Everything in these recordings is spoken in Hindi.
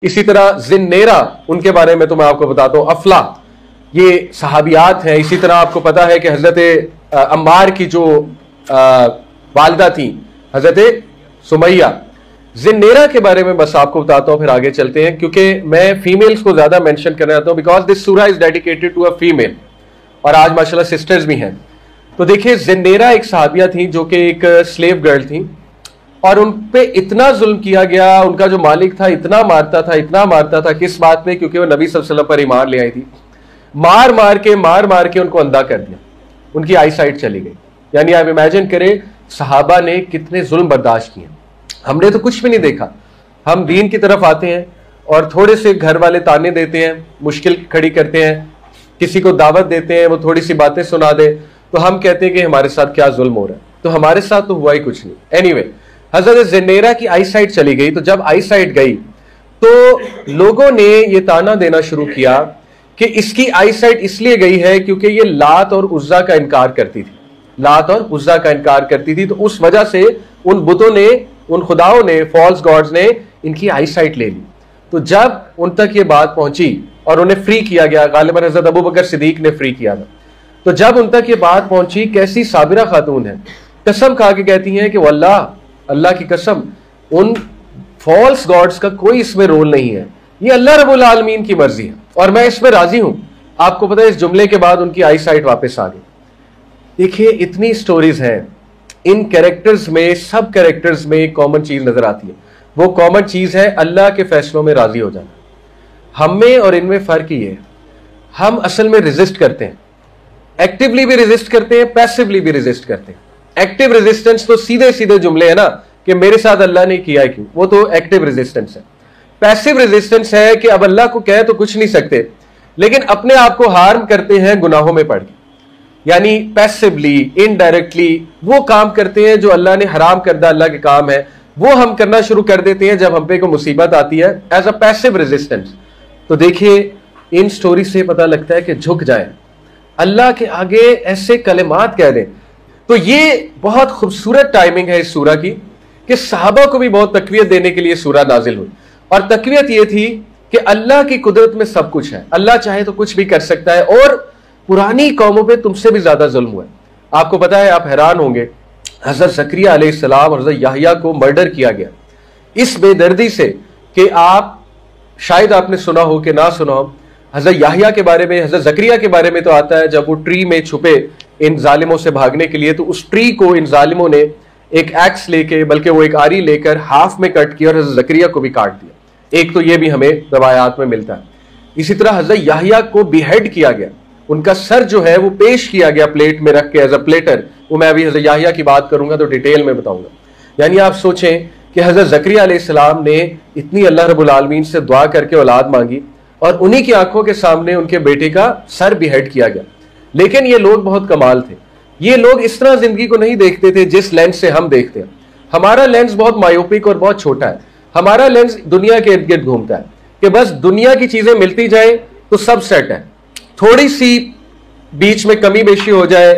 इसी तरह जिन्नेरा, उनके बारे में तो मैं आपको बताता हूं, अफला, ये सहाबियात हैं। इसी तरह आपको पता है कि हजरत अम्मार की जो वालिदा थी हजरत सुमैया। जिन्नेरा के बारे में बस आपको बताता हूं, फिर आगे चलते हैं, क्योंकि मैं फीमेल्स को ज्यादा मेंशन करना चाहता हूं बिकॉज दिस सूरा is dedicated to a female, और आज माशाल्लाह सिस्टर्स भी हैं। तो देखिए, जिन्नेरा एक सहाबिया थी जो कि एक स्लेव गर्ल थी, और उन पे इतना जुल्म किया गया, उनका जो मालिक था इतना मारता था, किस बात पे? क्योंकि वो नबी सल्लल्लाहु अलैहि वसल्लम पर ईमान ले आई थी। मार मार के उनको अंधा कर दिया, उनकी आई साइट चली गई। यानी आप इमेजिन करें सहाबा ने कितने जुल्म बर्दाश्त किए। हमने तो कुछ भी नहीं देखा, हम दीन की तरफ आते हैं और थोड़े से घर वाले ताने देते हैं, मुश्किल खड़ी करते हैं, किसी को दावत देते हैं, वो थोड़ी सी बातें सुना दे, तो हम कहते हैं कि हमारे साथ क्या जुल्म हो रहा है। तो हमारे साथ तो हुआ ही कुछ नहीं। एनीवे, हजरत जिन्नेरा की आई साइट चली गई। तो जब आई साइट गई तो लोगों ने ये ताना देना शुरू किया कि इसकी आई साइट इसलिए गई है क्योंकि ये लात और उज्जा का इनकार करती थी, लात और उज्जा का इनकार करती थी। तो उस वजह से उन बुतों ने, उन खुदाओं ने, फॉल्स गॉड्स ने इनकी आई साइट ले ली। तो जब उन तक ये बात पहुंची और उन्हें फ्री किया गया, गालिबन हजरत अबू बकर सिद्दीक ने फ्री किया था, तो जब उन तक ये बात पहुंची, कैसी साबिरा खातून है, कसम खा के कहती हैं कि वल्लाह, अल्लाह की कसम, उन फॉल्स गॉड्स का कोई इसमें रोल नहीं है, ये अल्लाह रब्बुल आलमीन की मर्जी है और मैं इसमें राजी हूं। आपको पता है इस जुमले के बाद उनकी आई साइट वापस आ गई। देखिए, इतनी स्टोरीज हैं इन कैरेक्टर्स में, सब कैरेक्टर्स में एक कॉमन चीज नजर आती है। वो कॉमन चीज है अल्लाह के फैसलों में राजी हो जाना। हम में और इनमें फर्क ही है, हम असल में रेजिस्ट करते हैं, एक्टिवली भी रेजिस्ट करते हैं, पैसिवली भी रेजिस्ट करते हैं। एक्टिव रेजिस्टेंस तो सीधे सीधे जुमले है ना कि मेरे साथ अल्लाह ने किया है क्यों, वो तो एक्टिव रेजिस्टेंस है। पैसिव रेजिस्टेंस है कि अब अल्लाह को कहे तो कुछ नहीं सकते, लेकिन अपने आप को हार्म करते हैं गुनाहों में पड़ के। यानी पैसिवली, इनडायरेक्टली वो काम करते हैं जो अल्लाह ने हराम करदा, अल्लाह के काम है, वो हम करना शुरू कर देते हैं जब हम पे कोई मुसीबत आती है, एज अ पैसिव रेजिस्टेंस। तो देखिए, इन स्टोरी से पता लगता है कि झुक जाए, अल्लाह के आगे ऐसे कलिमात कह दें। तो ये बहुत खूबसूरत टाइमिंग है इस सूरा की कि सहाबा को भी बहुत तकवीयत देने के लिए सूरा नाजिल हुई। और तकवीयत ये थी कि अल्लाह की कुदरत में सब कुछ है, अल्लाह चाहे तो कुछ भी कर सकता है, और पुरानी कौमों पे तुमसे भी ज्यादा जुल्म हुआ है। आपको पता है, आप हैरान होंगे, हजरत ज़करिया अलैहिस्सलाम और हजरत याहया को मर्डर किया गया इस बेदर्दी से कि आप शायद आपने सुना हो कि ना सुना हो। हजरत याहया के बारे में, हजरत ज़करिया के बारे में तो आता है जब वो ट्री में छुपे इन जालिमों से भागने के लिए, तो उस ट्री को इन जालिमों ने एक एक्स लेके, बल्कि वो एक आरी लेकर हाफ में कट किया और हजरत ज़करिया को भी काट दिया। एक तो ये भी हमें रवायात में मिलता है। इसी तरह हजरत याहया को बिहेड किया गया, उनका सर जो है वो पेश किया गया प्लेट में रख के एज अ प्लेटर। वो मैं अभी हजरत याहया की बात करूंगा तो डिटेल में बताऊंगा। यानी आप सोचें कि हजरत ज़करिया अलैहिस्सलाम ने इतनी अल्लाह रब्बुल आलमीन से दुआ करके औलाद मांगी और उन्हीं की आंखों के सामने उनके बेटे का सर बिहेड किया गया। लेकिन ये लोग बहुत कमाल थे, ये लोग इस तरह जिंदगी को नहीं देखते थे जिस लेंस से हम देखते हैं। हमारा लेंस बहुत मायोपिक और बहुत छोटा है। हमारा लेंस दुनिया के इर्द गिर्द घूमता है कि बस दुनिया की चीजें मिलती जाए तो सब सेट है, थोड़ी सी बीच में कमी बेशी हो जाए,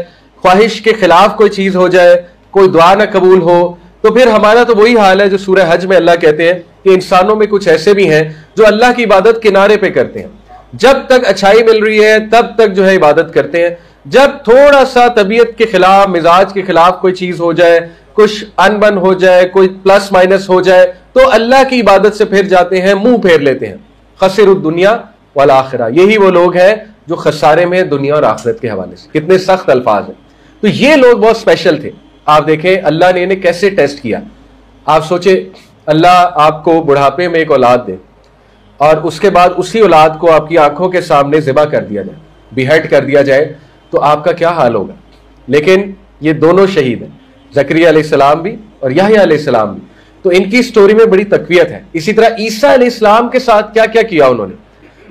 ख्वाहिश के खिलाफ कोई चीज हो जाए, कोई दुआ ना कबूल हो, तो फिर हमारा तो वही हाल है जो सूरह हज में अल्लाह कहते हैं कि इंसानों में कुछ ऐसे भी हैं जो अल्लाह की इबादत किनारे पे करते हैं। जब तक अच्छाई मिल रही है तब तक जो है इबादत करते हैं, जब थोड़ा सा तबीयत के खिलाफ, मिजाज के खिलाफ कोई चीज हो जाए, कुछ अनबन हो जाए, कोई प्लस माइनस हो जाए, तो अल्लाह की इबादत से फिर जाते हैं, मुंह फेर लेते हैं। खसिरुद दुनिया वल आखिरा, यही वो लोग हैं जो खसारे में दुनिया और आखिरत के हवाले से। कितने सख्त अल्फाज हैं। तो ये लोग बहुत स्पेशल थे। आप देखें अल्लाह ने इन्हें कैसे टेस्ट किया। आप सोचे अल्लाह आपको बुढ़ापे में एक औलाद दे और उसके बाद उसी औलाद को आपकी आंखों के सामने ज़िबा कर दिया जाए, बिहेड कर दिया जाए, तो आपका क्या हाल होगा। लेकिन ये दोनों शहीद हैं, ज़करिया अलैहिस्सलाम भी और याहया अलैहिस्सलाम भी। तो इनकी स्टोरी में बड़ी तकवीयत है। इसी तरह ईसा अलैहिस्सलाम के साथ क्या क्या किया उन्होंने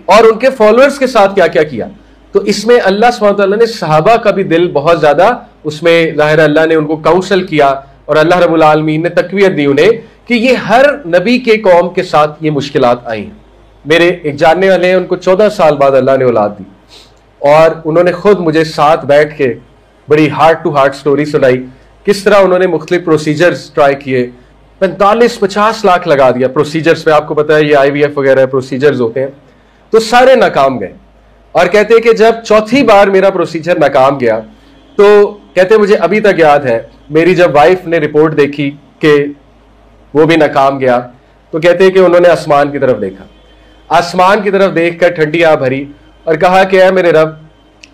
और उनके फॉलोअर्स के साथ क्या क्या किया। तो इसमें अल्लाह सुब्हानहू व तआला ने सहाबा का भी दिल बहुत ज्यादा, उसमें ज़ाहिर अल्लाह ने उनको काउंसल किया और अल्लाह रब्बुल आलमीन ने तकवीयत दी उन्हें कि ये हर नबी के कौम के साथ ये मुश्किलात आई हैं। मेरे एक जानने वाले हैं, उनको 14 साल बाद अल्लाह ने औलाद दी और उन्होंने खुद मुझे साथ बैठ के बड़ी हार्ट टू हार्ट स्टोरी सुनाई, किस तरह उन्होंने मुख्तलिफ प्रोसीजर्स ट्राई किए, 45-50 लाख लगा दिया प्रोसीजर्स पे। आपको पता है ये IVF वगैरह प्रोसीजर्स होते हैं, तो सारे नाकाम गए। और कहते हैं कि जब चौथी बार मेरा प्रोसीजर नाकाम गया तो कहते मुझे अभी तक याद है, मेरी जब वाइफ ने रिपोर्ट देखी कि वो भी नाकाम गया, तो कहते हैं कि उन्होंने आसमान की तरफ देखा, आसमान की तरफ देखकर ठंडी आह भरी और कहा कि ऐ मेरे रब,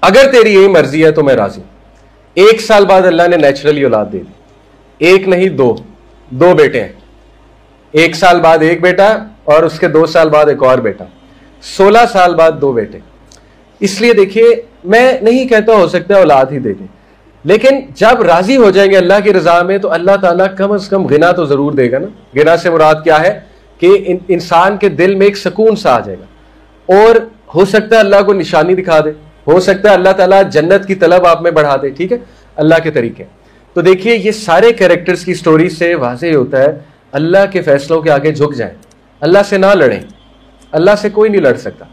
अगर तेरी यही मर्जी है तो मैं राजी। 1 साल बाद अल्लाह ने नेचुरली औलाद दे दी, एक नहीं दो बेटे हैं। 1 साल बाद एक बेटा और उसके 2 साल बाद एक और बेटा, 16 साल बाद 2 बेटे। इसलिए देखिए, मैं नहीं कहता हो सकता औलाद ही दे दे, लेकिन जब राजी हो जाएंगे अल्लाह की रजा में तो अल्लाह ताला कम से कम गिना तो जरूर देगा ना। गिना से मुराद क्या है कि इंसान के दिल में एक सुकून सा आ जाएगा, और हो सकता है अल्लाह को निशानी दिखा दे, हो सकता है अल्लाह ताला जन्नत की तलब आप में बढ़ा दे। ठीक है, अल्लाह के तरीके। तो देखिए, ये सारे कैरेक्टर्स की स्टोरी से वाज़ेह होता है अल्लाह के फैसलों के आगे झुक जाएं, अल्लाह से ना लड़ें। अल्लाह से कोई नहीं लड़ सकता।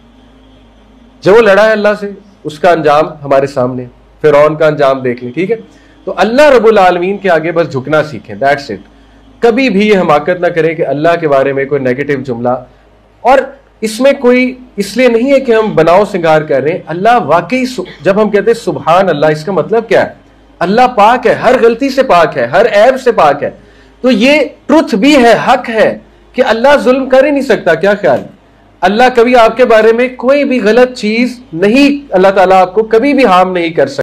जो लड़ा है अल्लाह से, उसका अंजाम हमारे सामने, फिरौन का अंजाम देख लें। ठीक है, तो अल्लाह रब्बुल आलमीन के आगे बस झुकना सीखें, दैट्स इट। कभी भी ये हमाकत ना करें कि अल्लाह के बारे में कोई नेगेटिव जुमला, और इसमें कोई इसलिए नहीं है कि हम बनाओ सिंगार कर रहे हैं। अल्लाह वाकई, जब हम कहते हैं सुभान अल्लाह, इसका मतलब क्या है? अल्लाह पाक है, हर गलती से पाक है, हर ऐब से पाक है। तो ये ट्रुथ भी है, हक है कि अल्लाह जुल्म कर ही नहीं सकता। क्या ख्याल? अल्लाह कभी आपके बारे में कोई भी गलत चीज नहीं, अल्लाह ताला आपको कभी भी हार्म नहीं कर सकता।